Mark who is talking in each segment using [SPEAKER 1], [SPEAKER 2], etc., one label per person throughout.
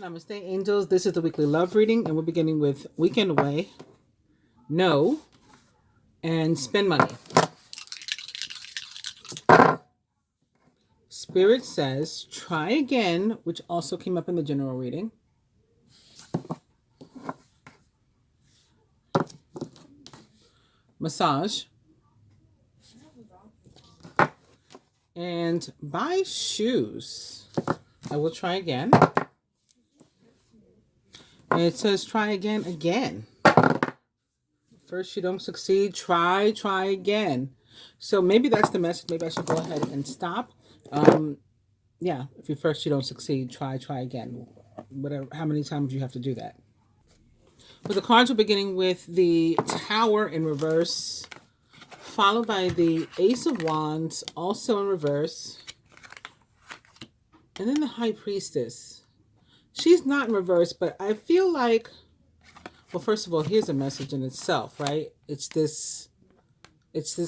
[SPEAKER 1] Namaste, angels. This is the weekly love reading, and we're beginning with Weekend Away, No, and Spend Money. Spirit says, try again, which also came up in the general reading. Massage. And buy shoes. I will try again. And it says try again. First you don't succeed, try again. So maybe that's the message. Maybe I should go ahead and stop. Yeah, if you don't succeed, try again. Whatever, how many times you have to do that. But the cards are beginning with the Tower in reverse, followed by the Ace of Wands, also in reverse, and then the High Priestess. She's not in reverse, but I feel like, well, first of all, here's a message in itself, right? It's this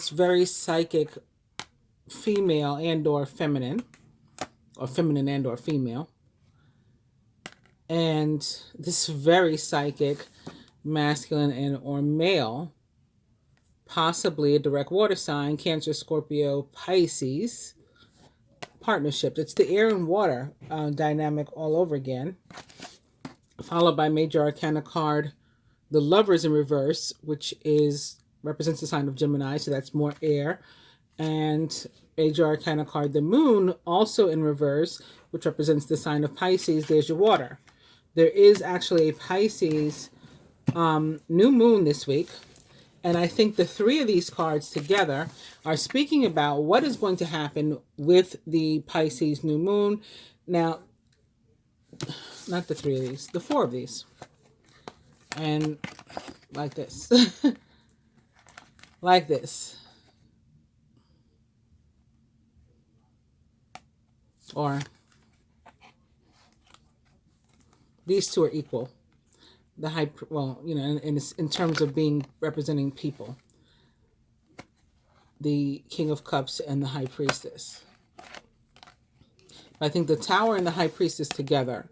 [SPEAKER 1] very psychic female and or feminine and or female. And this very psychic masculine and or male, possibly a direct water sign, Cancer, Scorpio, Pisces partnership. It's the air and water dynamic all over again, followed by Major Arcana card, the Lovers in reverse, which represents the sign of Gemini, so that's more air, and Major Arcana card, the Moon, also in reverse, which represents the sign of Pisces. There's your water. There is actually a Pisces new moon this week. And I think the three of these cards together are speaking about what is going to happen with the Pisces new moon. Now, not the three of these, the four of these. And like this. Like this. Or these two are equal. The high, well, you know, in terms of representing people, the King of Cups and the High Priestess. I think the Tower and the High Priestess together,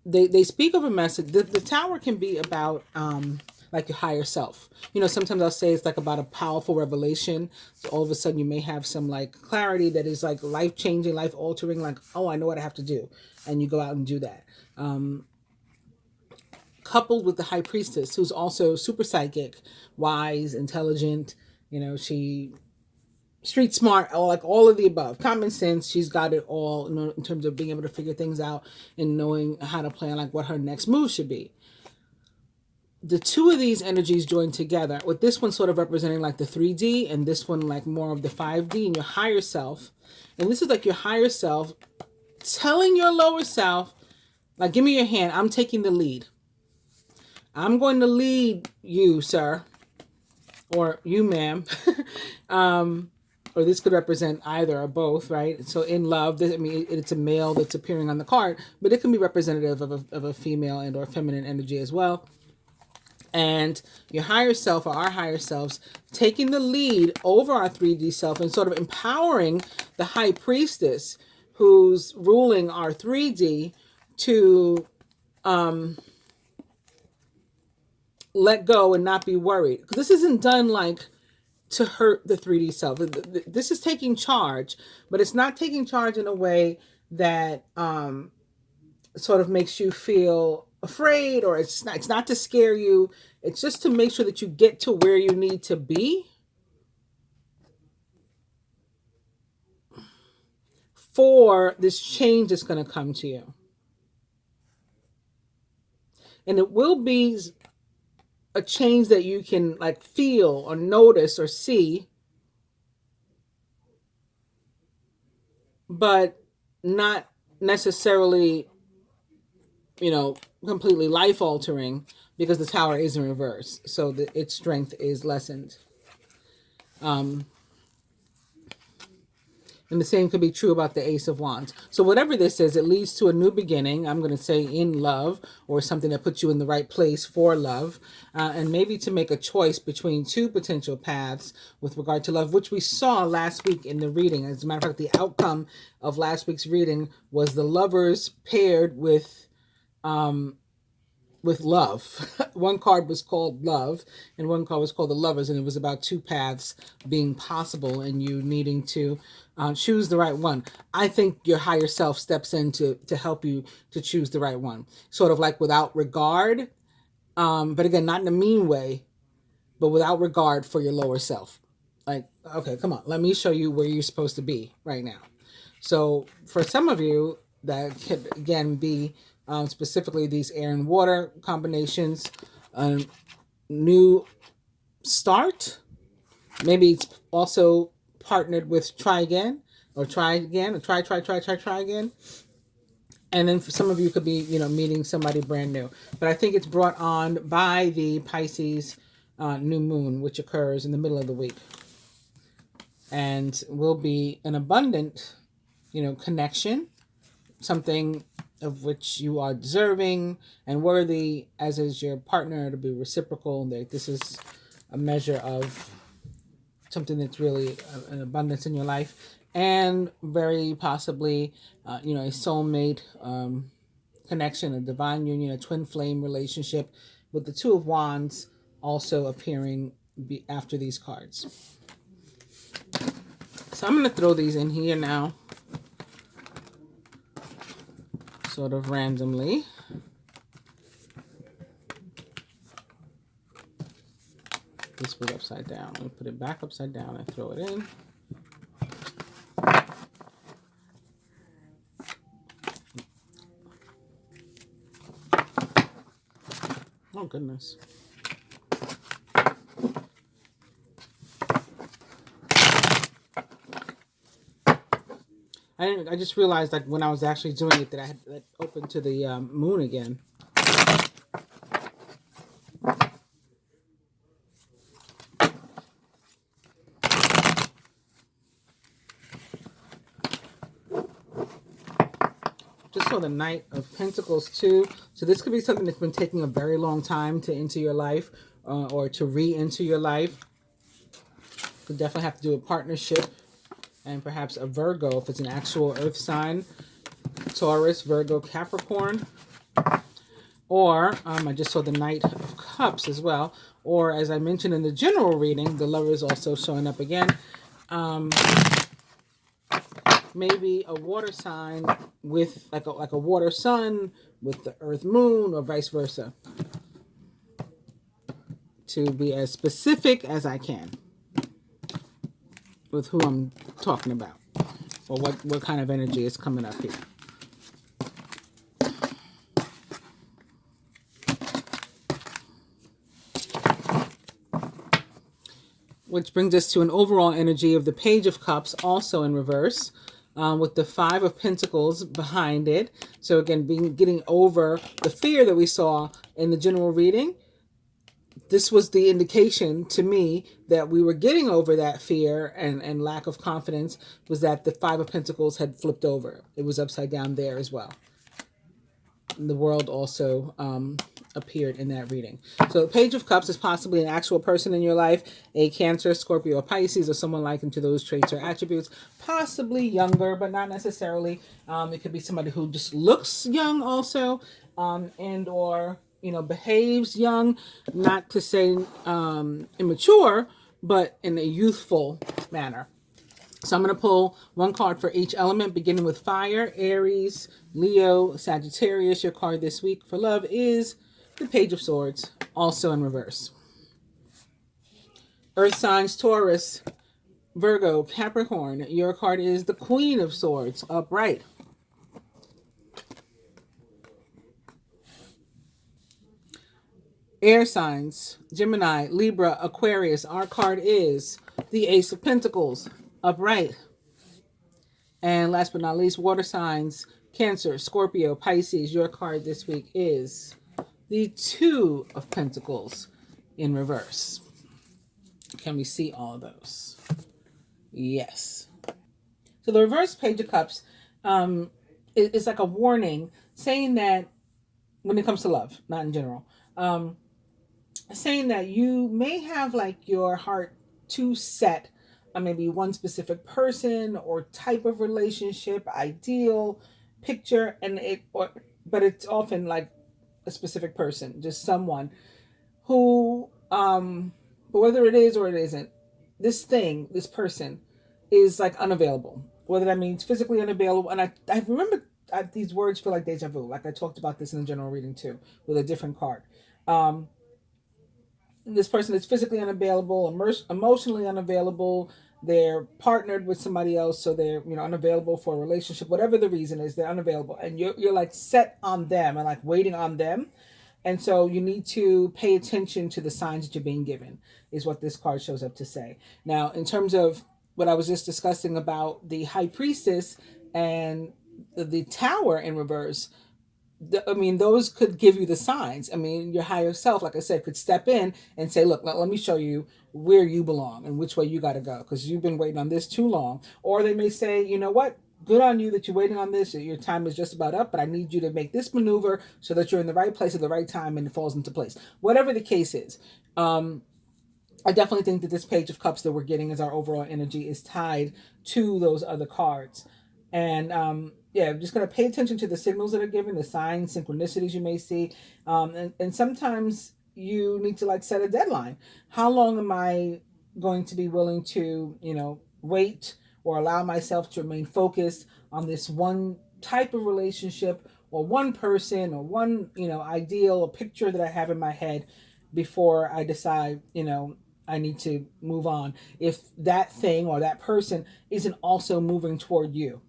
[SPEAKER 1] they speak of a message. The Tower can be about like your higher self. You know, sometimes I'll say it's like about a powerful revelation. So all of a sudden you may have some like clarity that is like life changing, life altering. Like, oh, I know what I have to do, and you go out and do that. Coupled with the High Priestess, who's also super psychic, wise, intelligent, you know, she street smart, like all of the above, common sense. She's got it all, you know, in terms of being able to figure things out and knowing how to plan like what her next move should be. The two of these energies join together, with this one sort of representing like the 3D and this one like more of the 5D and your higher self. And this is like your higher self telling your lower self, like, give me your hand, I'm taking the lead. I'm going to lead you, sir, or you, ma'am. Or this could represent either or both, right? So in love, I mean, it's a male that's appearing on the card, but it can be representative of a female and or feminine energy as well. And your higher self, or our higher selves, taking the lead over our 3D self and sort of empowering the High Priestess, who's ruling our 3D, to let go and not be worried. Because this isn't done like to hurt the 3D self. This is taking charge, but it's not taking charge in a way that sort of makes you feel afraid, or it's not to scare you. It's just to make sure that you get to where you need to be for this change that's going to come to you. And it will be a change that you can like feel or notice or see, but not necessarily, you know, completely life altering, because the Tower is in reverse, so its strength is lessened. And the same could be true about the Ace of Wands. So whatever this is, it leads to a new beginning. I'm going to say in love, or something that puts you in the right place for love. And maybe to make a choice between two potential paths with regard to love, which we saw last week in the reading. As a matter of fact, the outcome of last week's reading was the Lovers paired with with love. One card was called love and one card was called the lovers, and it was about two paths being possible and you needing to choose the right one. I think your higher self steps in to help you to choose the right one, sort of like without regard, but again, not in a mean way, but without regard for your lower self. Like, okay, come on, let me show you where you're supposed to be right now. So for some of you, that could again be specifically these air and water combinations, a new start. Maybe it's also partnered with try again, or try again, or try again. And then for some of you could be, meeting somebody brand new. But I think it's brought on by the Pisces new moon, which occurs in the middle of the week. And will be an abundant, connection, something of which you are deserving and worthy, as is your partner, to be reciprocal. That this is a measure of something that's really an abundance in your life, and very possibly, a soulmate connection, a divine union, a twin flame relationship, with the Two of Wands also appearing after these cards. So I'm going to throw these in here now, sort of randomly. This was upside down. I'm going to put it back upside down and throw it in. Oh, goodness. I just realized, like, when I was actually doing it, that I had that open to the moon again. Just saw the Knight of Pentacles too. So this could be something that's been taking a very long time to enter your life, or to re-enter your life. Could definitely have to do a partnership, and perhaps a Virgo if it's an actual earth sign. Taurus, Virgo, Capricorn. Or I just saw the Knight of Cups as well. Or as I mentioned in the general reading, the Lover is also showing up again. Maybe a water sign with like a water sun with the earth moon, or vice versa, to be as specific as I can with who I'm talking about, or what kind of energy is coming up here. Which brings us to an overall energy of the Page of Cups, also in reverse, with the Five of Pentacles behind it. So again, getting over the fear that we saw in the general reading. This was the indication to me that we were getting over that fear and lack of confidence, was that the Five of Pentacles had flipped over. It was upside down there as well. The World also appeared in that reading. So the Page of Cups is possibly an actual person in your life, a Cancer, Scorpio, or Pisces, or someone likened to those traits or attributes. Possibly younger, but not necessarily. It could be somebody who just looks young also, and or behaves young, not to say immature, but in a youthful manner. So I'm going to pull one card for each element, beginning with fire. Aries, Leo, Sagittarius. Your card this week for love is the Page of Swords, also in reverse. Earth signs, Taurus, Virgo, Capricorn. Your card is the Queen of Swords, upright. Air signs, Gemini, Libra, Aquarius. Our card is the Ace of Pentacles, upright. And last but not least, water signs, Cancer, Scorpio, Pisces. Your card this week is the Two of Pentacles in reverse. Can we see all of those? Yes. So the reverse Page of Cups is like a warning, saying that when it comes to love, not in general, saying that you may have like your heart too set on maybe one specific person or type of relationship, ideal, picture, but it's often like a specific person, just someone who, whether it is or it isn't, this thing, this person is like unavailable. Whether that means physically unavailable. And I remember these words feel like deja vu. Like I talked about this in the general reading too, with a different card. Um, this person is physically unavailable, emotionally unavailable. They're partnered with somebody else, so they're unavailable for a relationship. Whatever the reason is, they're unavailable, and you're like set on them and like waiting on them. And so you need to pay attention to the signs that you're being given, is what this card shows up to say. Now, in terms of what I was just discussing about the High Priestess and the Tower in reverse, I mean, those could give you the signs. I mean, your higher self, like I said, could step in and say, look, let me show you where you belong and which way you got to go because you've been waiting on this too long. Or they may say, you know what? Good on you that you're waiting on this. Your time is just about up, but I need you to make this maneuver so that you're in the right place at the right time and it falls into place. Whatever the case is. I definitely think that this Page of Cups that we're getting as our overall energy is tied to those other cards. And yeah, just going to pay attention to the signals that are given, the signs, synchronicities you may see. And sometimes you need to like set a deadline. How long am I going to be willing to, wait or allow myself to remain focused on this one type of relationship or one person or one, ideal or picture that I have in my head before I decide, I need to move on if that thing or that person isn't also moving toward you.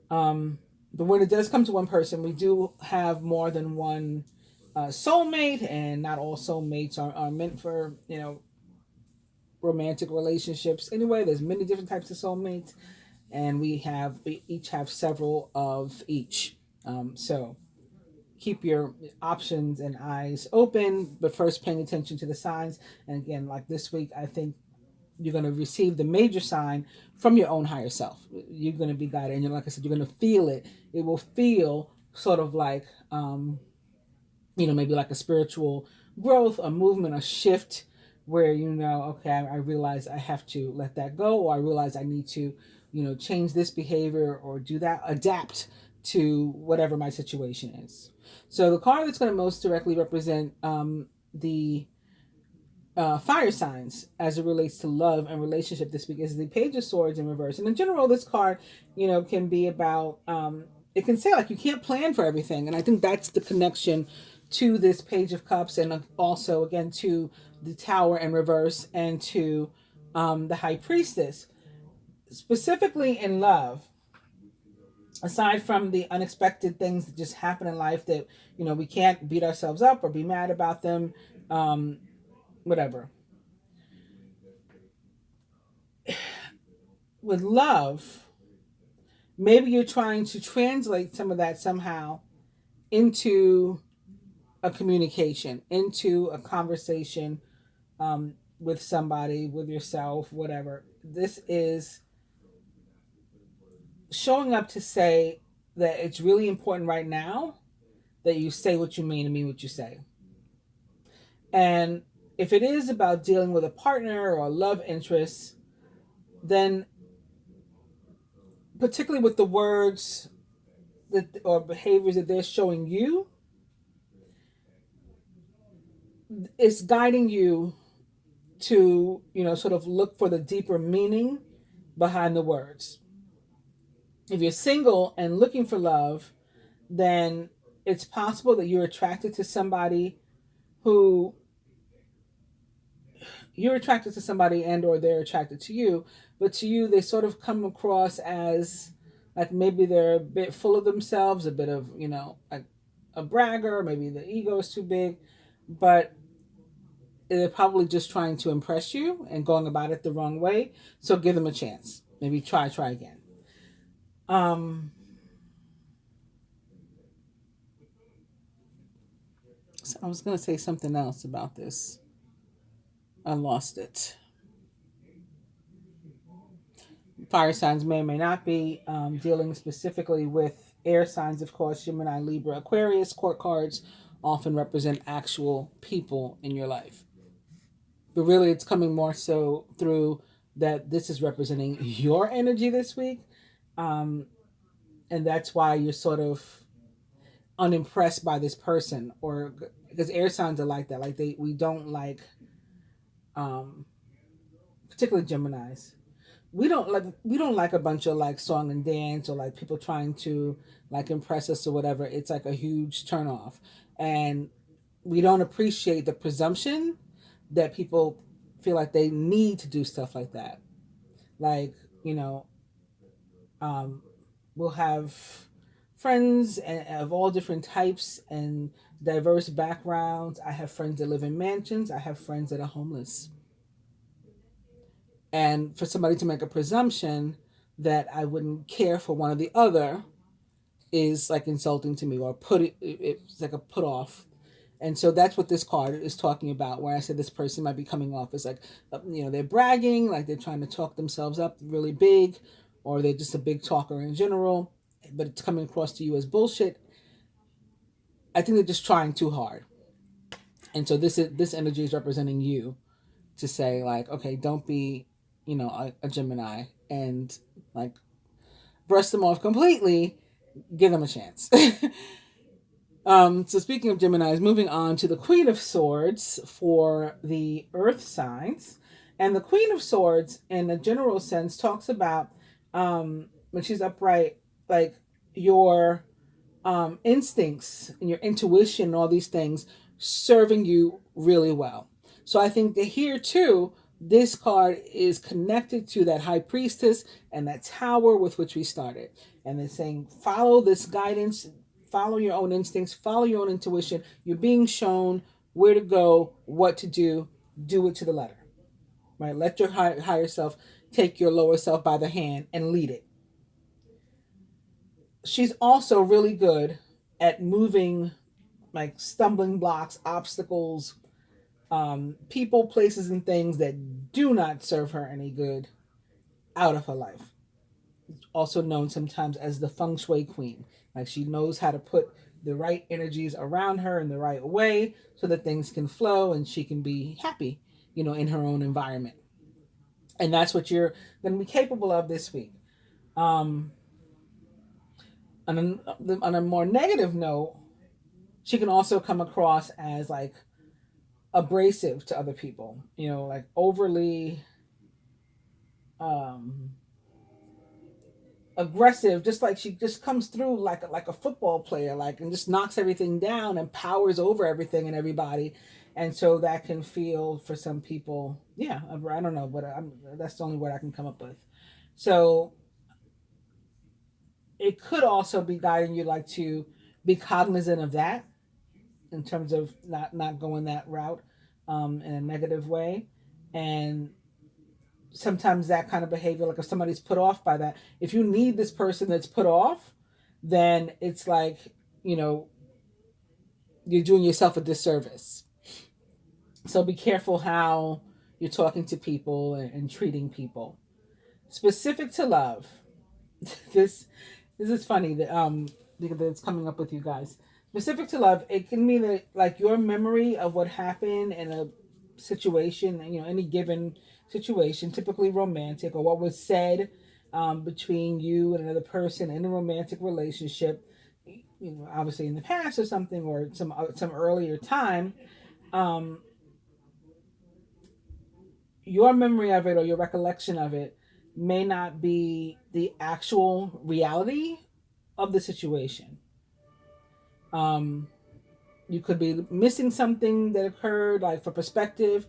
[SPEAKER 1] But when it does come to one person, we do have more than one soulmate, and not all soulmates are meant for, romantic relationships. Anyway, there's many different types of soulmates, and we each have several of each. So keep your options and eyes open, but first paying attention to the signs. And again, like this week, I think you're going to receive the major sign from your own higher self. You're going to be guided, and like I said, you're going to feel it. It will feel sort of like, maybe like a spiritual growth, a movement, a shift, where okay, I realize I have to let that go, or I realize I need to, change this behavior or do that, adapt to whatever my situation is. So the card that's going to most directly represent the fire signs as it relates to love and relationship this week is the Page of Swords in reverse. And in general, this card, can be about, it can say like you can't plan for everything. And I think that's the connection to this Page of Cups, and also again to the Tower in reverse, and to the High Priestess. Specifically in love, aside from the unexpected things that just happen in life that, we can't beat ourselves up or be mad about them, whatever. With love, maybe you're trying to translate some of that somehow into a communication, into a conversation with somebody, with yourself, whatever. This is showing up to say that it's really important right now that you say what you mean and mean what you say. And if it is about dealing with a partner or a love interest, then particularly with the words that or behaviors that they're showing you, it's guiding you to, sort of look for the deeper meaning behind the words. If you're single and looking for love, then it's possible that you're attracted to somebody who you're attracted to somebody and or they're attracted to you, but to you they sort of come across as like maybe they're a bit full of themselves, a bit of, like a bragger, maybe the ego is too big, but they're probably just trying to impress you and going about it the wrong way. So give them a chance. Maybe try again. So I was going to say something else about this. I lost it. Fire signs may or may not be dealing specifically with air signs, of course. Gemini, Libra, Aquarius. Court cards often represent actual people in your life. But really, it's coming more so through that this is representing your energy this week. And that's why you're sort of unimpressed by this person, or because air signs are like that. Like we don't like, um, particularly Gemini's. We don't like a bunch of like song and dance or like people trying to like impress us or whatever. It's like a huge turn off, and we don't appreciate the presumption that people feel like they need to do stuff like that. Like, you know, um, we'll have friends of all different types and diverse backgrounds. I have friends that live in mansions. I have friends that are homeless. And for somebody to make a presumption that I wouldn't care for one or the other is like insulting to me, or it's like a put off. And so that's what this card is talking about, where I said this person might be coming off as like, they're bragging, like they're trying to talk themselves up really big, or they're just a big talker in general, but it's coming across to you as bullshit. I think they're just trying too hard. And so this energy is representing you to say like, okay, don't be, a Gemini and like brush them off completely. Give them a chance. So speaking of Geminis, moving on to the Queen of Swords for the Earth signs. And the Queen of Swords, in a general sense, talks about when she's upright, like your instincts and your intuition and all these things serving you really well. So I think that here too, this card is connected to that high priestess and that tower with which we started. And they're saying, follow this guidance, follow your own instincts, follow your own intuition. You're being shown where to go, what to do it to the letter, right? Let your higher self take your lower self by the hand and lead it. She's also really good at moving like stumbling blocks, obstacles, people, places, and things that do not serve her any good out of her life. Also known sometimes as the feng shui queen. Like she knows how to put the right energies around her in the right way so that things can flow and she can be happy, in her own environment. And that's what you're going to be capable of this week. Um, on a more negative note, she can also come across as like abrasive to other people, like overly um aggressive, just like she just comes through like a football player, like, and just knocks everything down and powers over everything and everybody. And so that can feel for some people, yeah, I don't know, but that's the only word I can come up with. So it could also be guiding you like to be cognizant of that in terms of not going that route in a negative way. And sometimes that kind of behavior, like if somebody's put off by that, if you need this person that's put off, then it's like, you know, you're doing yourself a disservice. So be careful how you're talking to people and treating people. Specific to love, this this is funny that because it's coming up with you guys. Specific to love, it can mean that like your memory of what happened in a situation, any given situation, typically romantic, or what was said between you and another person in a romantic relationship, obviously in the past or something, or some earlier time. Um, your memory of it or your recollection of it may not be the actual reality of the situation. Um, you could be missing something that occurred, like for perspective,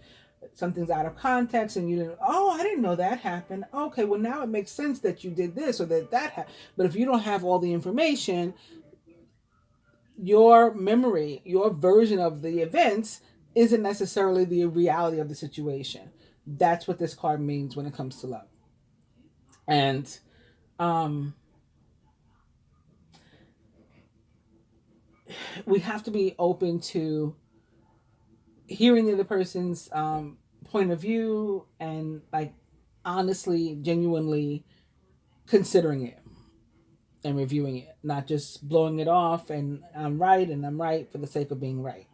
[SPEAKER 1] something's out of context, and you didn't. Oh, I didn't know that happened. Okay, well now it makes sense that you did this or that happened. But if you don't have all the information, your memory, your version of the events, isn't necessarily the reality of the situation. That's what this card means when it comes to love. And um, we have to be open to hearing the other person's point of view and like honestly, genuinely considering it and reviewing it, not just blowing it off and I'm right for the sake of being right.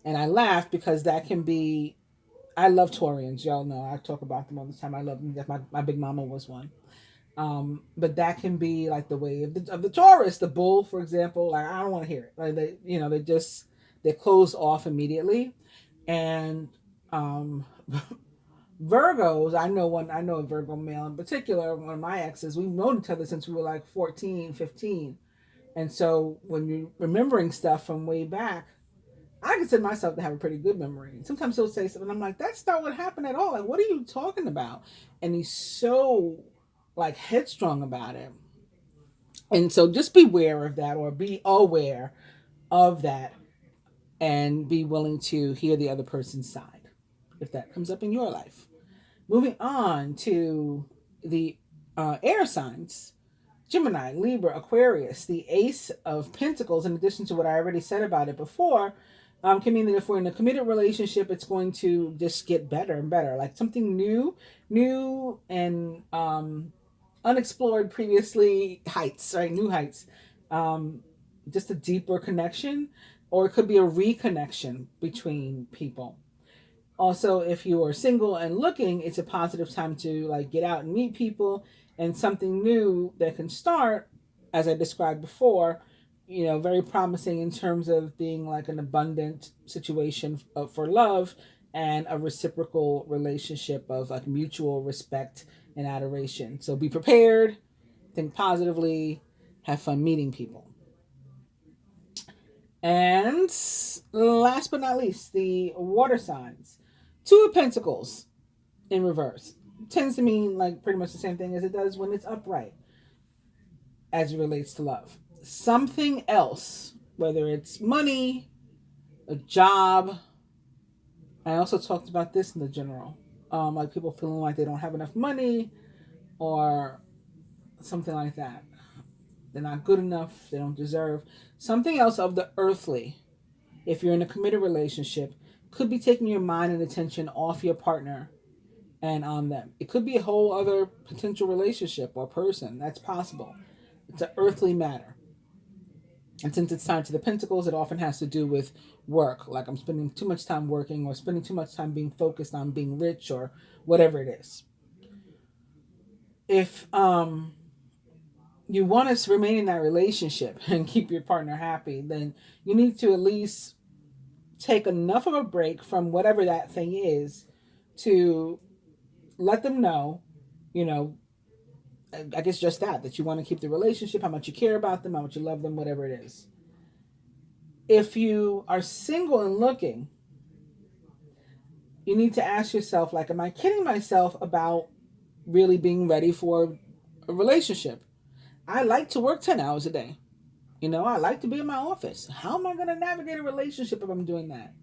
[SPEAKER 1] And I laugh because that can be. I love Taurians. Y'all know I talk about them all the time. I love them. My big mama was one. But that can be like the way of the Taurus, the bull, for example. Like, I don't want to hear it. Like, they're closed off immediately. And um, Virgos, I know a Virgo male in particular, one of my exes, we've known each other since we were like 14, 15. And so when you're remembering stuff from way back, I consider myself to have a pretty good memory. Sometimes he'll say something, I'm like, that's not what happened at all. Like, what are you talking about? And he's so like headstrong about it. And so just beware of that, or be aware of that, and be willing to hear the other person's side if that comes up in your life. Moving on to the air signs: Gemini, Libra, Aquarius. The Ace of Pentacles, in addition to what I already said about it before, can mean that if we're in a committed relationship, it's going to just get better and better. Like something new and unexplored previously heights, right? New heights. Just a deeper connection, or it could be a reconnection between people. Also, if you are single and looking, it's a positive time to like get out and meet people, and something new that can start, as I described before, very promising in terms of being like an abundant situation for love, and a reciprocal relationship of like mutual respect and adoration. So be prepared, think positively, have fun meeting people. And last but not least, the water signs. Two of Pentacles in reverse tends to mean like pretty much the same thing as it does when it's upright as it relates to love. Something else, whether it's money, a job. I also talked about this in the general. Like people feeling like they don't have enough money or something like that. They're not good enough. They don't deserve. Something else of the earthly, if you're in a committed relationship, could be taking your mind and attention off your partner and on them. It could be a whole other potential relationship or person. That's possible. It's an earthly matter. And since it's tied to the Pentacles, it often has to do with work. Like I'm spending too much time working, or spending too much time being focused on being rich, or whatever it is. If you want to remain in that relationship and keep your partner happy, then you need to at least take enough of a break from whatever that thing is to let them know, you know, I guess just that you want to keep the relationship, how much you care about them, how much you love them, whatever it is. If you are single and looking, you need to ask yourself, like, am I kidding myself about really being ready for a relationship? I like to work 10 hours a day. I like to be in my office. How am I going to navigate a relationship if I'm doing that?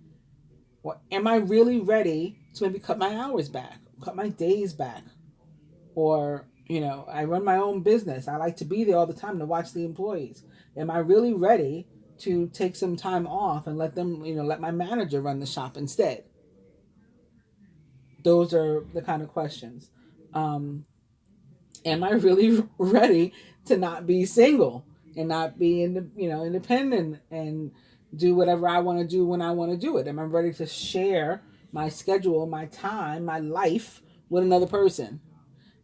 [SPEAKER 1] Or am I really ready to maybe cut my hours back, cut my days back? Or, I run my own business. I like to be there all the time to watch the employees. Am I really ready to take some time off and let them, let my manager run the shop instead? Those are the kind of questions. Am I really ready to not be single and not be independent and do whatever I want to do when I want to do it? Am I ready to share my schedule, my time, my life with another person?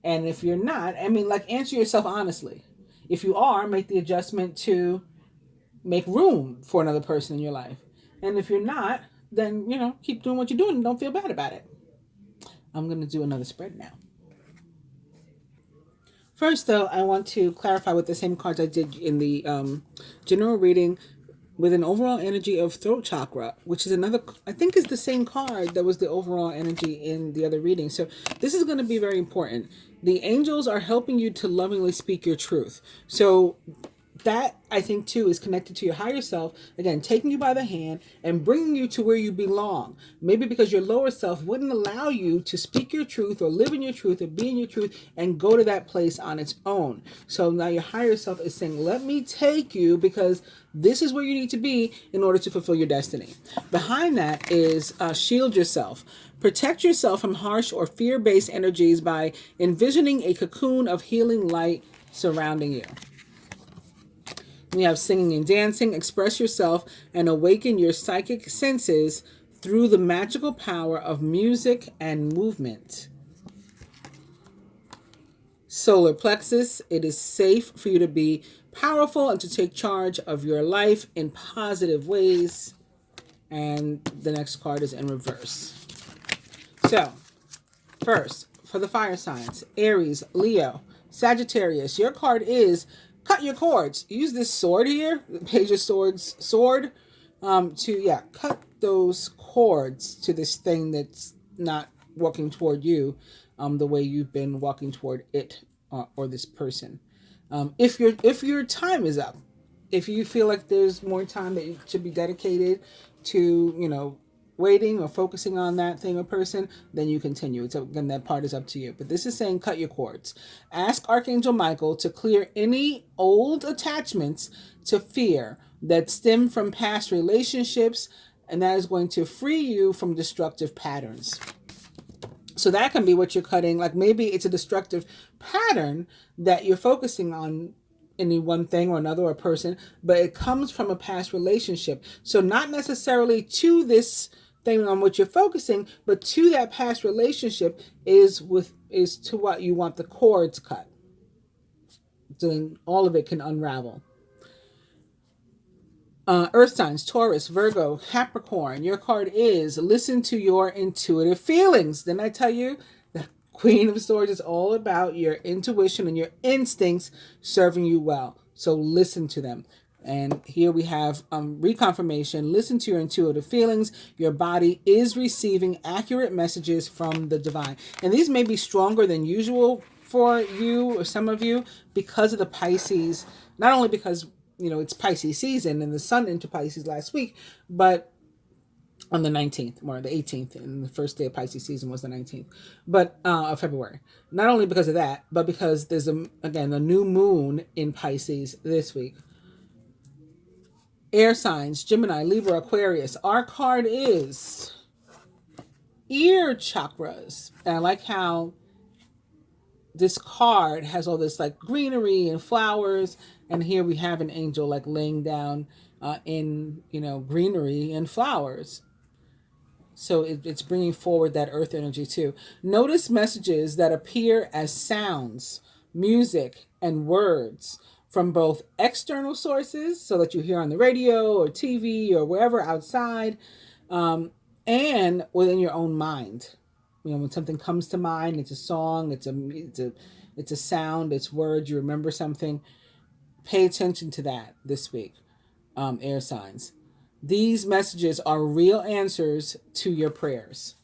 [SPEAKER 1] And if you're not, answer yourself honestly. If you are, make the adjustment to make room for another person in your life. And if you're not, then, keep doing what you're doing and don't feel bad about it. I'm going to do another spread now. First, though, I want to clarify with the same cards I did in the general reading, with an overall energy of throat chakra, which is another, I think is the same card that was the overall energy in the other reading. So this is going to be very important. The angels are helping you to lovingly speak your truth. So that, I think, too, is connected to your higher self, again, taking you by the hand and bringing you to where you belong. Maybe because your lower self wouldn't allow you to speak your truth or live in your truth or be in your truth and go to that place on its own. So now your higher self is saying, let me take you, because this is where you need to be in order to fulfill your destiny. Behind that is shield yourself. Protect yourself from harsh or fear-based energies by envisioning a cocoon of healing light surrounding you. We have singing and dancing. Express yourself and awaken your psychic senses through the magical power of music and movement. solar plexus. It is safe for you to be powerful and to take charge of your life in positive ways. And the next card is in reverse. So, first, for the fire signs, Aries, Leo, Sagittarius, your card is cut your cords. Use this sword here, the Page of Swords sword, to cut those cords to this thing that's not walking toward you the way you've been walking toward it or this person. If your time is up, if you feel like there's more time that you should be dedicated to, waiting or focusing on that thing or person, then you continue. Again, that part is up to you. But this is saying cut your cords. Ask Archangel Michael to clear any old attachments to fear that stem from past relationships, and that is going to free you from destructive patterns. So that can be what you're cutting. Like maybe it's a destructive pattern that you're focusing on, any one thing or another or person, but it comes from a past relationship. So not necessarily to this thing on what you're focusing, but to that past relationship is to what you want the cords cut. So then all of it can unravel. Earth signs, Taurus, Virgo, Capricorn. Your card is listen to your intuitive feelings. Didn't I tell you? The Queen of Swords is all about your intuition and your instincts serving you well. So listen to them. And here we have reconfirmation. Listen to your intuitive feelings. Your body is receiving accurate messages from the divine. And these may be stronger than usual for you or some of you because of the Pisces. Not only because it's Pisces season and the sun into Pisces last week, but on the 19th or the 18th, and the first day of Pisces season was the 19th, but of February. Not only because of that, but because there's a new moon in Pisces this week. Air signs, Gemini, Libra, Aquarius. Our card is ear chakras. And I like how this card has all this like greenery and flowers, and here we have an angel like laying down in greenery and flowers. So it's bringing forward that earth energy too. Notice messages that appear as sounds, music, and words from both external sources, so that you hear on the radio or TV or wherever outside, and within your own mind. When something comes to mind, it's a song, it's a sound, it's words, you remember something. Pay attention to that this week, air signs. These messages are real answers to your prayers.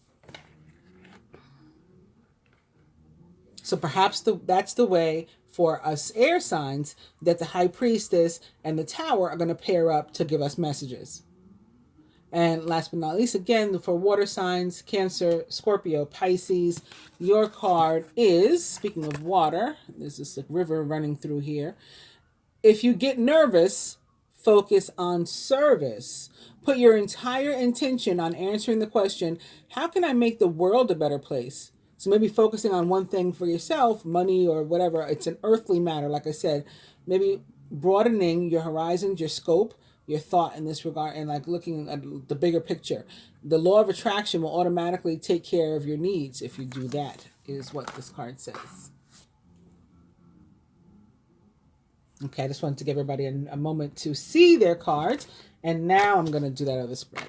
[SPEAKER 1] So perhaps that's the way for us air signs that the High Priestess and the Tower are going to pair up to give us messages. And last but not least, again, for water signs, Cancer, Scorpio, Pisces, your card is, speaking of water, there's this river running through here. If you get nervous, focus on service. Put your entire intention on answering the question, how can I make the world a better place? So maybe focusing on one thing for yourself, money or whatever, it's an earthly matter, like I said. Maybe broadening your horizons, your scope, your thought in this regard, and like looking at the bigger picture. The law of attraction will automatically take care of your needs if you do that, is what this card says. Okay, I just wanted to give everybody a moment to see their cards, and now I'm going to do that other spread.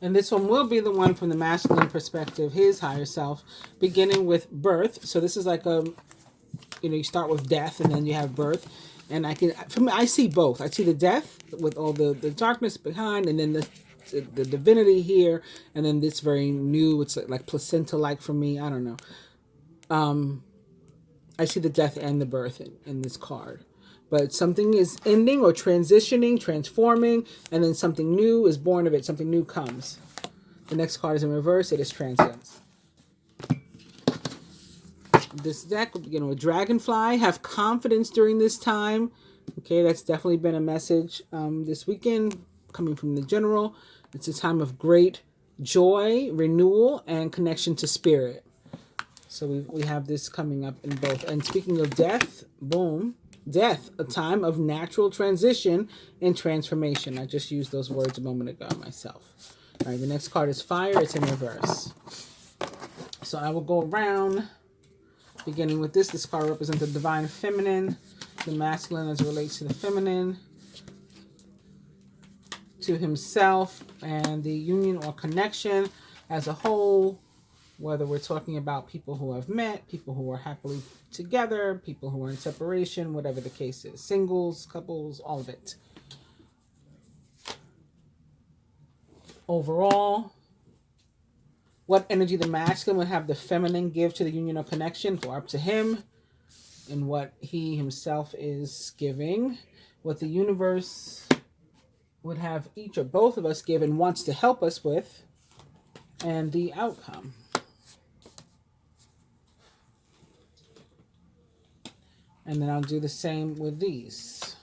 [SPEAKER 1] And this one will be the one from the masculine perspective, his higher self, beginning with birth. So this is like you start with death and then you have birth. And I see both. I see the death with all the darkness behind, and then the divinity here, and then this very new, it's like placenta-like for me. I don't know. I see the death and the birth in this card. But something is ending or transitioning, transforming, and then something new is born of it. Something new comes. The next card is in reverse. It is transience. This deck, a dragonfly, have confidence during this time. Okay, that's definitely been a message this weekend coming from the general. It's a time of great joy, renewal, and connection to spirit. So we have this coming up in both. And speaking of death, boom, death, a time of natural transition and transformation. I just used those words a moment ago myself. All right, the next card is fire. It's in reverse. So I will go around, beginning with this. This card represents the divine feminine, the masculine as it relates to the feminine, to himself, and the union or connection as a whole, whether we're talking about people who have met, people who are happily together, people who are in separation, whatever the case is, singles, couples, all of it. Overall, what energy the masculine would have the feminine give to the union or connection, or up to him, and what he himself is giving, what the universe would have each or both of us give and wants to help us with, and the outcome. And then I'll do the same with these.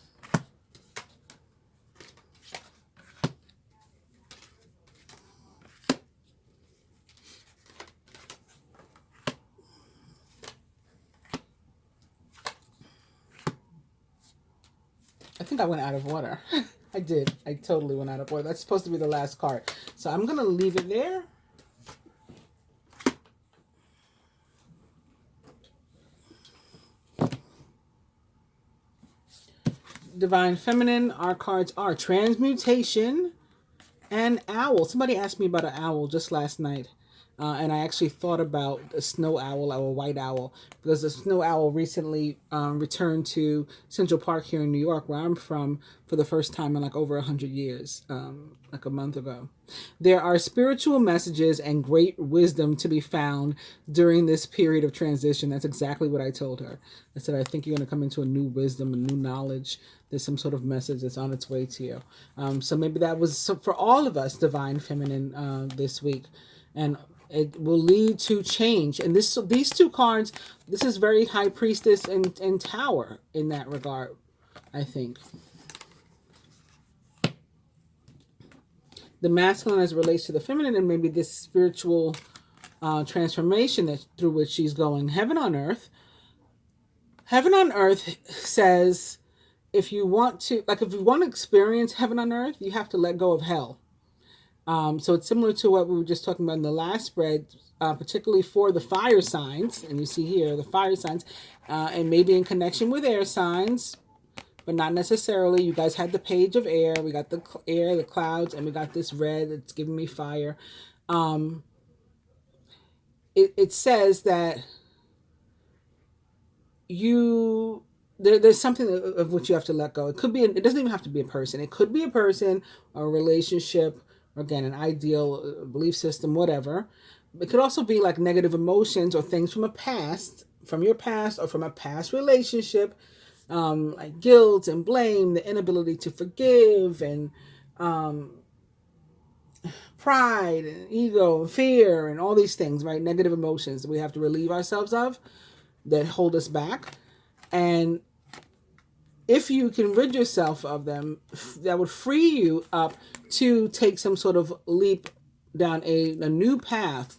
[SPEAKER 1] I think I went out of water. I did. I totally went out of water. That's supposed to be the last card. So I'm going to leave it there. Divine Feminine, our cards are Transmutation and Owl. Somebody asked me about an owl just last night. And I actually thought about a snow owl or a white owl, because the snow owl recently returned to Central Park here in New York, where I'm from, for the first time in like over 100 years, like a month ago. There are spiritual messages and great wisdom to be found during this period of transition. That's exactly what I told her. I said, I think you're going to come into a new wisdom, a new knowledge. There's some sort of message that's on its way to you. So maybe that was for all of us, Divine Feminine, this week. And it will lead to change. And these two cards, this is very High Priestess and Tower in that regard, I think. The masculine as it relates to the feminine, and maybe this spiritual transformation that through which she's going. Heaven on Earth. Heaven on Earth says, if you want to experience heaven on earth, you have to let go of hell. So it's similar to what we were just talking about in the last spread, particularly for the fire signs. And you see here the fire signs, and maybe in connection with air signs, but not necessarily. You guys had the page of air. We got the air, the clouds, and we got this red that's giving me fire. It says that there's something of which you have to let go. It could be, it doesn't even have to be a person. It could be a person, or a relationship, or again, an ideal, belief system, whatever. It could also be like negative emotions or things from your past, or from a past relationship, like guilt and blame, the inability to forgive, and pride and ego and fear and all these things, right? Negative emotions that we have to relieve ourselves of that hold us back. And if you can rid yourself of them, that would free you up to take some sort of leap down a new path.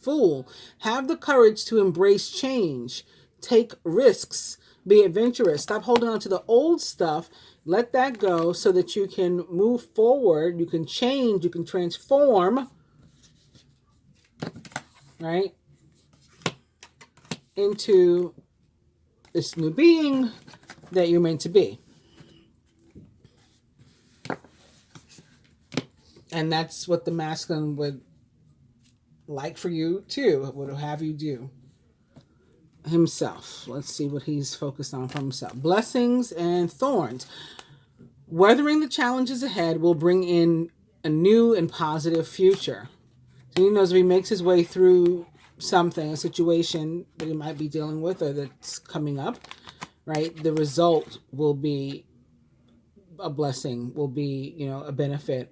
[SPEAKER 1] Have the courage to embrace change. Take risks. Be adventurous. Stop holding on to the old stuff. Let that go so that you can move forward. You can change. You can transform. Right? Into this new being that you're meant to be. And that's what the masculine would like for you too, would have you do himself. Let's see what he's focused on for himself. Blessings and thorns. Weathering the challenges ahead will bring in a new and positive future. So he knows if he makes his way through something, a situation that he might be dealing with or that's coming up, right? The result will be a blessing, will be, a benefit,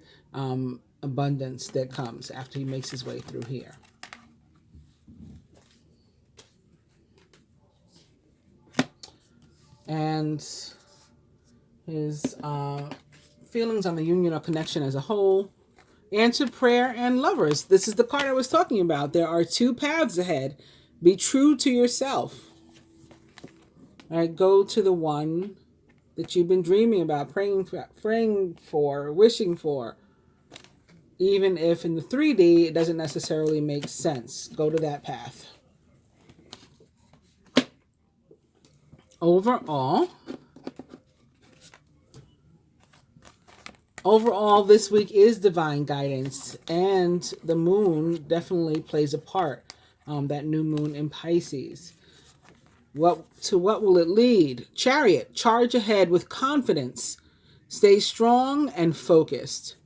[SPEAKER 1] abundance that comes after he makes his way through here. And his feelings on the union or connection as a whole. Answered prayer and lovers. This is the card I was talking about. There are two paths ahead. Be true to yourself. All right, go to the one that you've been dreaming about, praying for, wishing for. Even if in the 3D it doesn't necessarily make sense, go to that path. Overall, this week is divine guidance, and the moon definitely plays a part. That new moon in Pisces. What will it lead? Chariot, charge ahead with confidence. Stay strong and focused.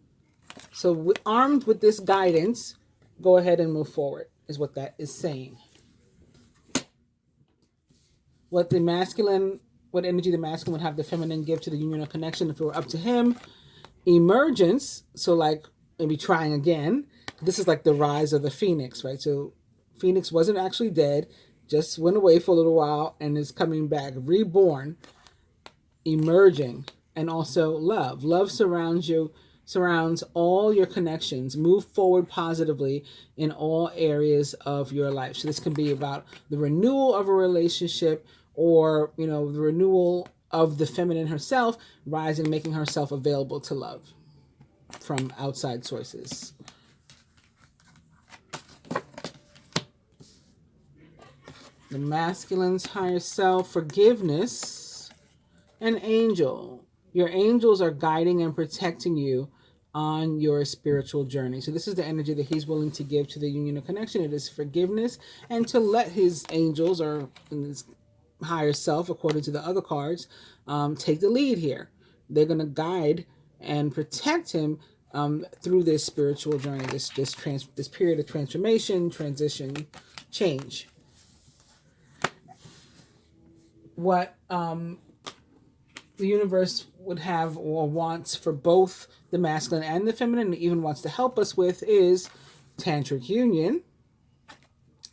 [SPEAKER 1] So armed with this guidance, go ahead and move forward, is what that is saying. What energy the masculine would have the feminine give to the union or connection if it were up to him. Emergence, so like maybe trying again. This is like the rise of the phoenix, right? So Phoenix wasn't actually dead, just went away for a little while and is coming back, reborn, emerging. And also love. Love surrounds all your connections. Move forward positively in all areas of your life. So this can be about the renewal of a relationship, or, the renewal of the feminine herself, rising, making herself available to love from outside sources. The masculine's higher self, forgiveness, and angel. Your angels are guiding and protecting you on your spiritual journey. So this is the energy that he's willing to give to the union of connection. It is forgiveness, and to let his angels, or his higher self, according to the other cards, take the lead here. They're going to guide and protect him through this spiritual journey, this period of transformation, transition, change. What the universe would have or wants for both the masculine and the feminine, and even wants to help us with, is tantric union.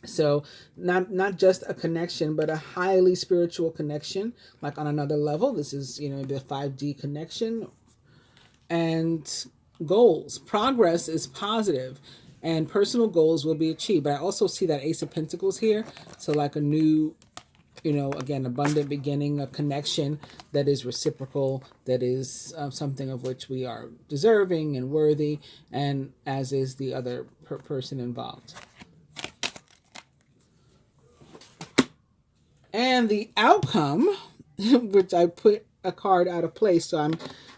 [SPEAKER 1] So not just a connection, but a highly spiritual connection, like on another level. This is, the 5D connection. And goals. Progress is positive, and personal goals will be achieved. But I also see that Ace of Pentacles here. So like a new, again, abundant beginning, a connection that is reciprocal, that is something of which we are deserving and worthy, and as is the other person involved. And the outcome, which I put a card out of place, so I'm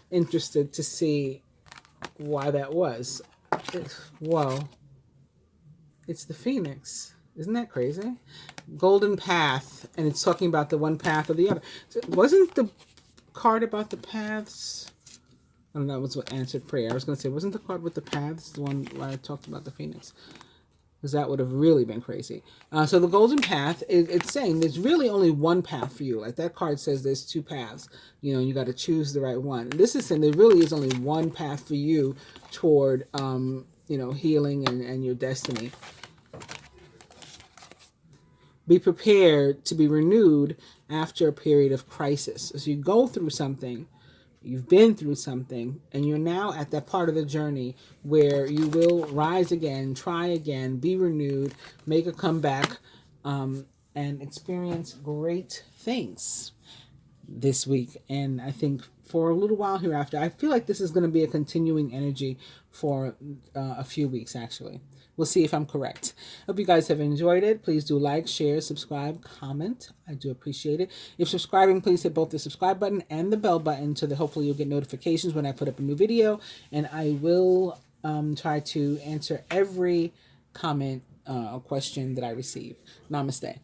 [SPEAKER 1] interested to see why that was. Whoa. It's the Phoenix. Isn't that crazy? Golden path, and it's talking about the one path or the other. So wasn't the card about the paths? I don't know, that was what answered prayer. I was going to say, wasn't the card with the paths the one where I talked about the Phoenix? Because that would have really been crazy. So the golden path, it's saying there's really only one path for you. Like that card says there's two paths. You got to choose the right one. This is saying there really is only one path for you toward, healing and your destiny. Be prepared to be renewed after a period of crisis. As you go through something, you've been through something, and you're now at that part of the journey where you will rise again, try again, be renewed, make a comeback, and experience great things this week. And I think for a little while hereafter, I feel like this is going to be a continuing energy for a few weeks, actually. We'll see if I'm correct. Hope you guys have enjoyed it. Please do like, share, subscribe, comment. I do appreciate it. If subscribing, please hit both the subscribe button and the bell button so that hopefully you'll get notifications when I put up a new video. And I will try to answer every comment or question that I receive. Namaste.